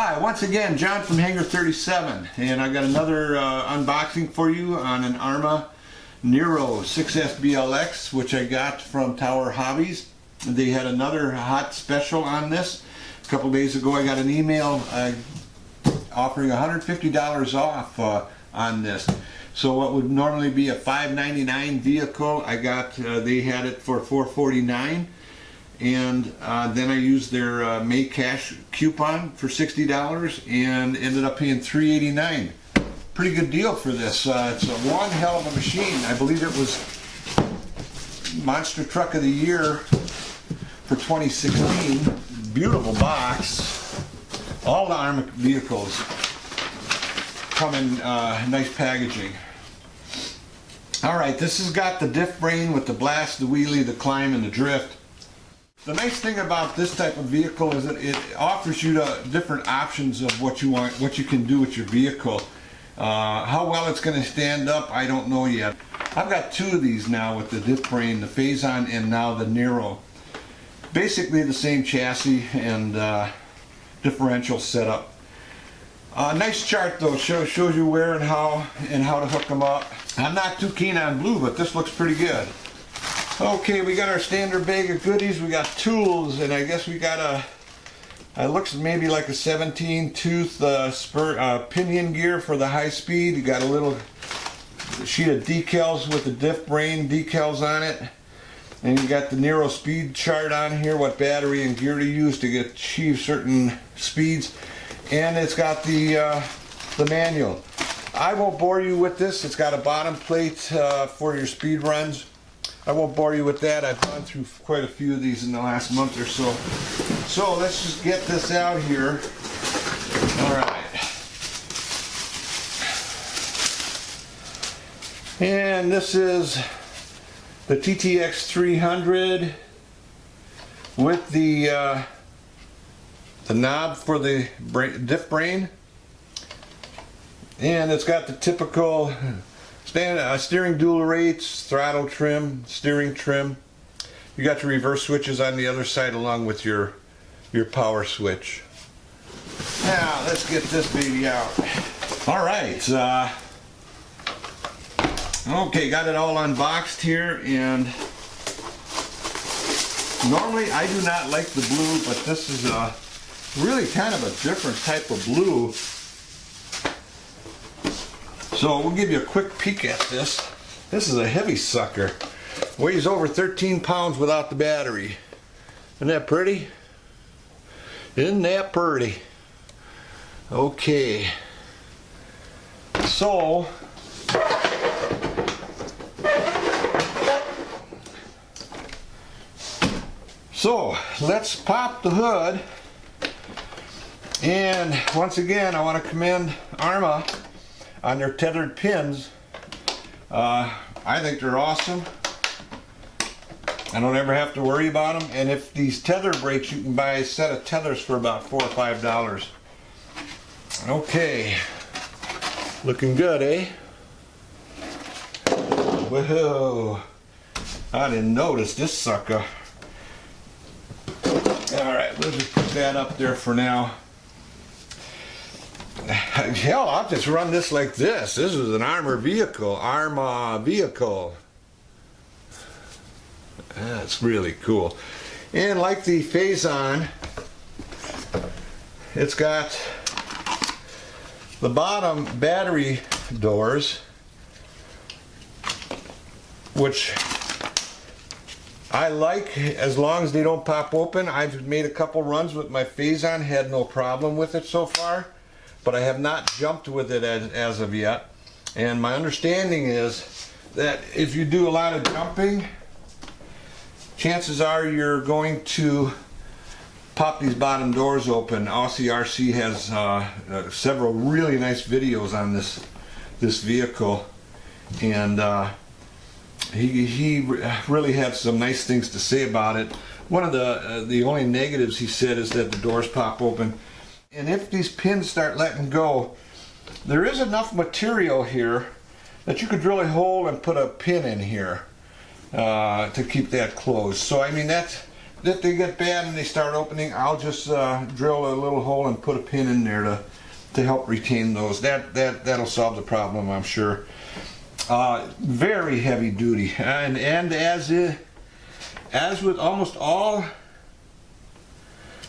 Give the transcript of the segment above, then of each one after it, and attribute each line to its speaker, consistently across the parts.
Speaker 1: Hi, once again, John from Hangar 37, and I got another unboxing for you on an Arrma Nero 6S BLX, which I got from Tower Hobbies. They had another hot special on this. A couple days ago I got an email offering $150 off on this. So what would normally be a $5.99 vehicle, I got, they had it for $4.49. And then I used their May cash coupon for $60 and ended up paying $3.89. Pretty good deal for this. It's a one hell of a machine. I believe it was Monster Truck of the Year for 2016. Beautiful box. All the Arrma vehicles come in nice packaging. Alright, this has got the Diff brain with the blast, the wheelie, the climb, and the drift. The nice thing about this type of vehicle is that it offers you different options of what you want, what you can do with your vehicle. How well it's going to stand up, I don't know yet. I've got two of these now with the Diff brain, the Phazon and now the Nero. Basically the same chassis and differential setup. Nice chart though, shows you where and how to hook them up. I'm not too keen on blue, but this looks pretty good. Okay, we got our standard bag of goodies. We got tools, and I guess we got it looks maybe like a 17-tooth pinion gear for the high speed. You got a little sheet of decals with the Diff brain decals on it. And you got the Nero speed chart on here, what battery and gear to use to achieve certain speeds. And it's got the manual. I won't bore you with this. It's got a bottom plate for your speed runs. I won't bore you with that. I've gone through quite a few of these in the last month or so. So let's just get this out here. Alright. And this is the TTX 300 with the knob for the Diff brain. And it's got the typical steering dual rates, throttle trim, steering trim. You got your reverse switches on the other side along with your power switch. Now let's get this baby out. All right. Okay, got it all unboxed here, and normally I do not like the blue, but this is really kind of a different type of blue. So we'll give you a quick peek at this. This is a heavy sucker. Weighs over 13 pounds without the battery. Isn't that pretty? Isn't that pretty? Okay. So let's pop the hood. And once again, I want to commend Arrma on their tethered pins. I think they're awesome. I don't ever have to worry about them. And if these tether breaks, you can buy a set of tethers for about $4 or $5. Okay, looking good, eh? Whoa! I didn't notice this sucker. All right, let's just put that up there for now. Hell, I'll just run this like this. This is an Arrma vehicle. That's really cool. And like the Phazon, it's got the bottom battery doors, which I like as long as they don't pop open. I've made a couple runs with my Phazon, had no problem with it so far. But I have not jumped with it as of yet. And my understanding is that if you do a lot of jumping, chances are you're going to pop these bottom doors open. Aussie RC has several really nice videos on this vehicle, and he really had some nice things to say about it. One of the only negatives he said is that the doors pop open. And if these pins start letting go, there is enough material here that you could drill a hole and put a pin in here to keep that closed. So I mean, that they get bad and they start opening, I'll just drill a little hole and put a pin in there to help retain those. That'll solve the problem, I'm sure. Very heavy duty, and as with almost all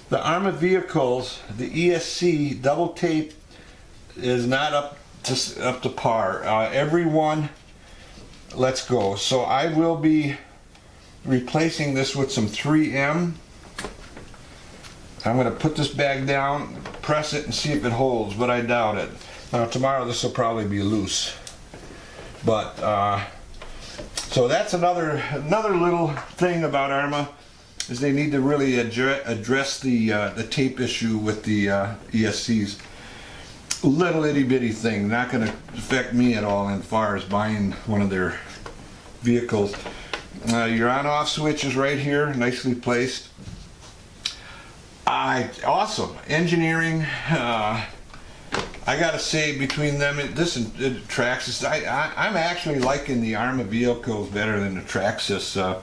Speaker 1: the Arrma vehicles, the ESC double tape is not up to par. Every one lets go. So I will be replacing this with some 3M. I'm going to put this bag down, press it, and see if it holds, but I doubt it. Now tomorrow this will probably be loose. But so that's another little thing about Arrma, is they need to really address the tape issue with the ESCs. Little itty bitty thing, not going to affect me at all as far as buying one of their vehicles. Your on-off switch is right here, nicely placed. Awesome engineering. I gotta say, between them, this and Traxxas, I'm actually liking the Arrma vehicles better than the Traxxas.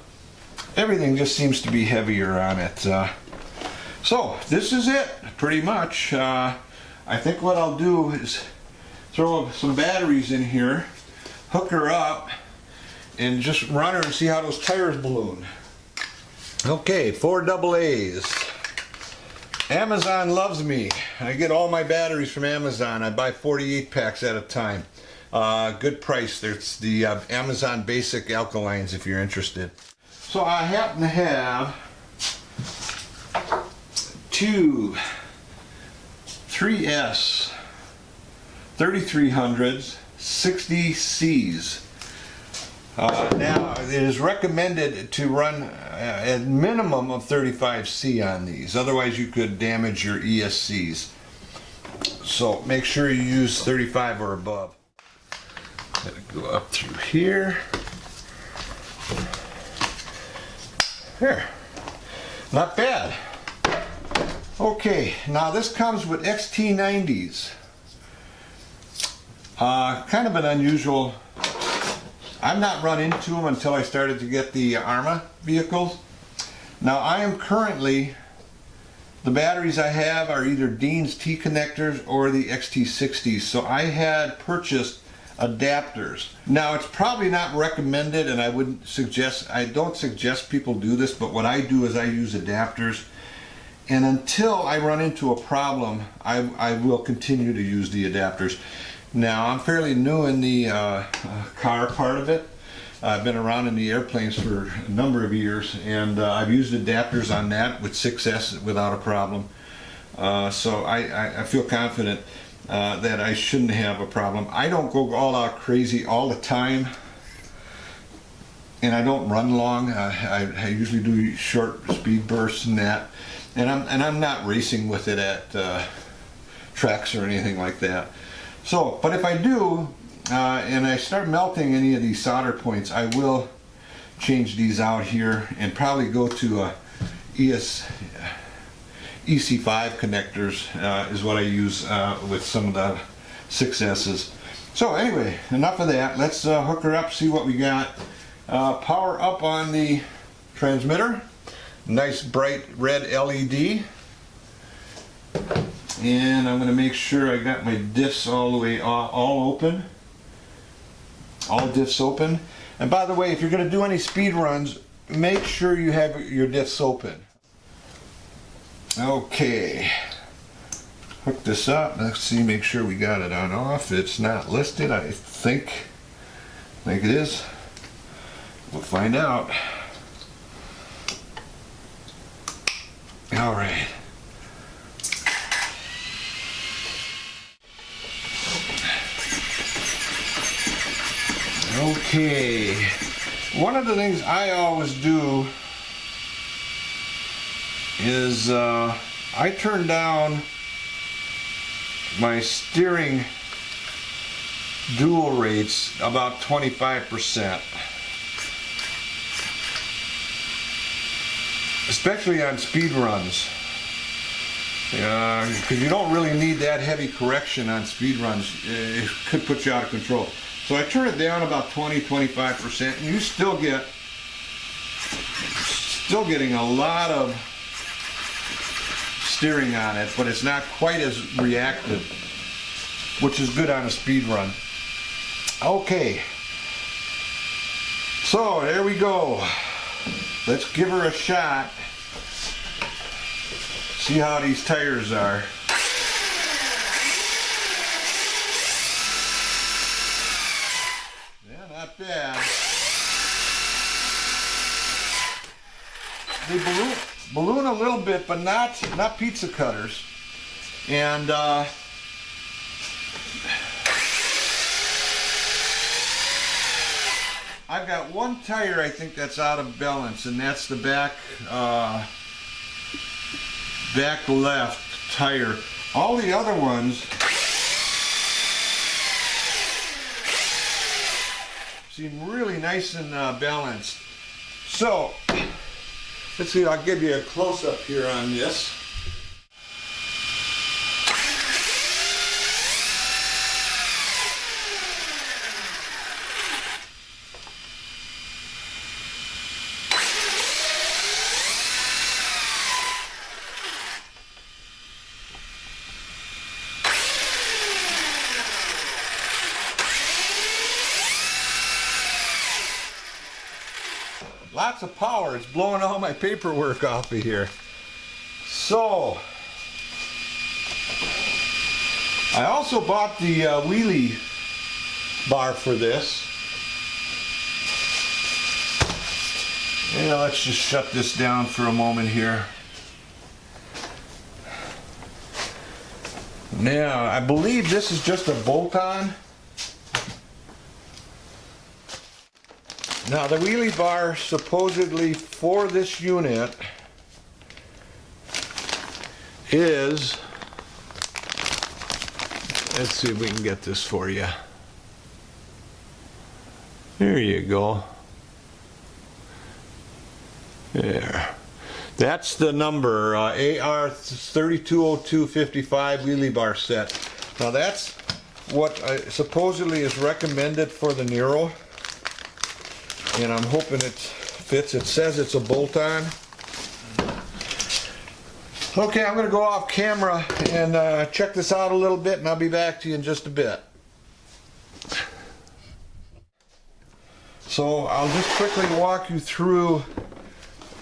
Speaker 1: Everything just seems to be heavier on it. So this is it, pretty much. I think what I'll do is throw some batteries in here, hook her up, and just run her and see how those tires balloon. Okay, 4 AA's. Amazon loves me. I get all my batteries from Amazon. I buy 48 packs at a time. Good price. There's the Amazon Basic Alkalines if you're interested. So I happen to have 2 3S 3300s 60Cs. Now it is recommended to run a minimum of 35C on these, otherwise you could damage your ESCs. So make sure you use 35 or above. Gotta go up through here. Here, not bad. Okay, now this comes with XT90s. Kind of an unusual. I've not run into them until I started to get the Arrma vehicles. Now I am currently, the batteries I have are either Dean's T connectors or the XT60s. So I had purchased adapters. Now it's probably not recommended, and I don't suggest people do this, but what I do is I use adapters. And until I run into a problem, I will continue to use the adapters. Now, I'm fairly new in the car part of it. I've been around in the airplanes for a number of years, and I've used adapters on that with 6S without a problem. So I feel confident that I shouldn't have a problem. I don't go all out crazy all the time, and I don't run long. I usually do short speed bursts and that. And I'm not racing with it at tracks or anything like that. So, but if I do, and I start melting any of these solder points, I will change these out here and probably go to EC5 connectors is what I use with some of the 6S's. So anyway, enough of that. Let's hook her up, see what we got. Power up on the transmitter. Nice bright red LED. And I'm going to make sure I got my diffs all the way all open. All diffs open. And by the way, if you're going to do any speed runs, make sure you have your diffs open. Okay. Hook this up. Let's see, make sure we got it on off. It's not listed, I think it is. We'll find out. All right. Okay. One of the things I always do is I turn down my steering dual rates about 25%. Especially on speed runs, because you don't really need that heavy correction on speed runs. It could put you out of control. So I turn it down about 20-25%, and you still get Still getting a lot of steering on it, but it's not quite as reactive, which is good on a speed run. Okay, so there we go. Let's give her a shot. See how these tires are. Yeah, not bad. They balloon a little bit, but not pizza cutters. And I've got one tire I think that's out of balance, and that's the back left tire. All the other ones seem really nice and balanced. So let's see, I'll give you a close-up here on this. Lots of power. It's blowing all my paperwork off of here. So, I also bought the wheelie bar for this. Yeah, let's just shut this down for a moment here. Now, I believe this is just a bolt-on. Now, the wheelie bar supposedly for this unit is, let's see if we can get this for you. There you go. There. That's the number, AR 320255 wheelie bar set. Now that's what supposedly is recommended for the Nero. And I'm hoping it fits. It says it's a bolt-on. Okay, I'm going to go off camera and check this out a little bit, and I'll be back to you in just a bit. So I'll just quickly walk you through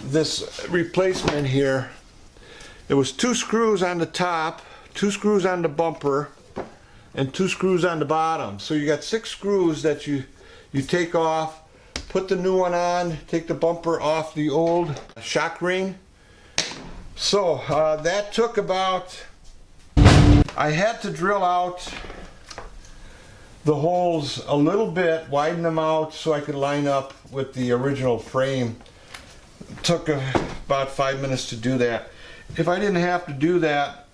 Speaker 1: this replacement here. There was 2 screws on the top, 2 screws on the bumper, and 2 screws on the bottom. So you got 6 screws that you take off. Put the new one on, take the bumper off the old shock ring. So that took about, I had to drill out the holes a little bit, widen them out so I could line up with the original frame. It took about 5 minutes to do that. If I didn't have to do that,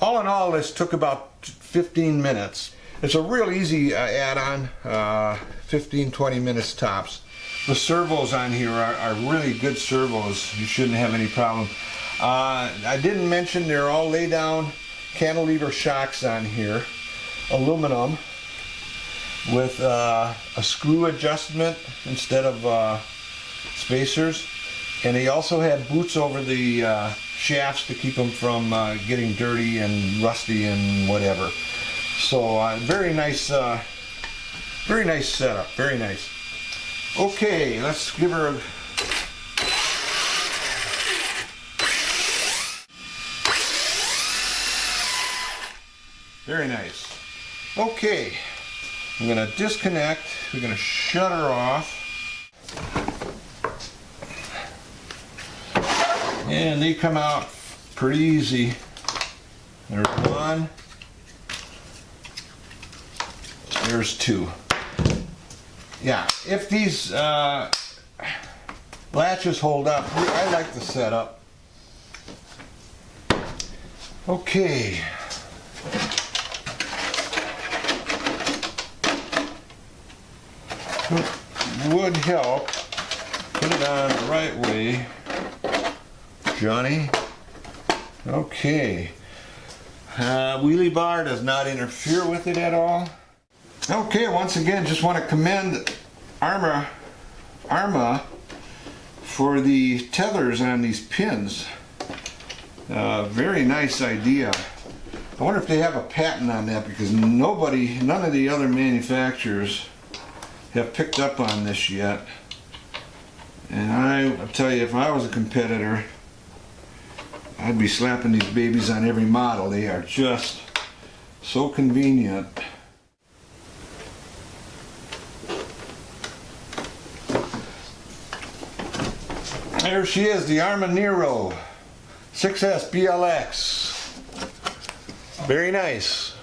Speaker 1: all in all this took about 15 minutes. It's a real easy add-on, 15-20 minutes tops. The servos on here are really good servos. You shouldn't have any problem. I didn't mention they're all lay-down cantilever shocks on here, aluminum, with a screw adjustment instead of spacers. And they also had boots over the shafts to keep them from getting dirty and rusty and whatever. So very nice setup, very nice. Okay, let's give her a... Very nice. Okay, I'm going to disconnect, we're going to shut her off. And they come out pretty easy. There's one. There's 2. Yeah, if these latches hold up, I like the setup. Okay. Would help put it on the right way, Johnny. Okay. Wheelie bar does not interfere with it at all. Okay, once again, just want to commend Arrma for the tethers on these pins. Very nice idea. I wonder if they have a patent on that, because none of the other manufacturers have picked up on this yet. And I'll tell you, if I was a competitor, I'd be slapping these babies on every model. They are just so convenient. There she is, the Arrma Nero 6S BLX. Very nice.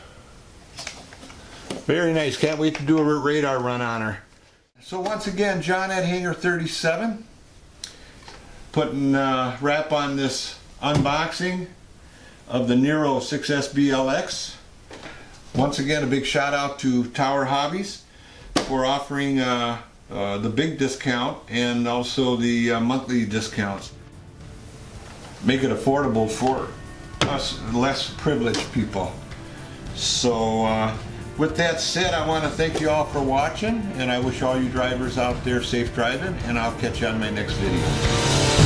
Speaker 1: Very nice. Can't wait to do a radar run on her. So once again, John at Hangar 37, putting wrap on this unboxing of the Nero 6S BLX. Once again, a big shout out to Tower Hobbies for offering the big discount and also the monthly discounts. Make it affordable for us less privileged people. So with that said, I want to thank you all for watching, and I wish all you drivers out there safe driving, and I'll catch you on my next video.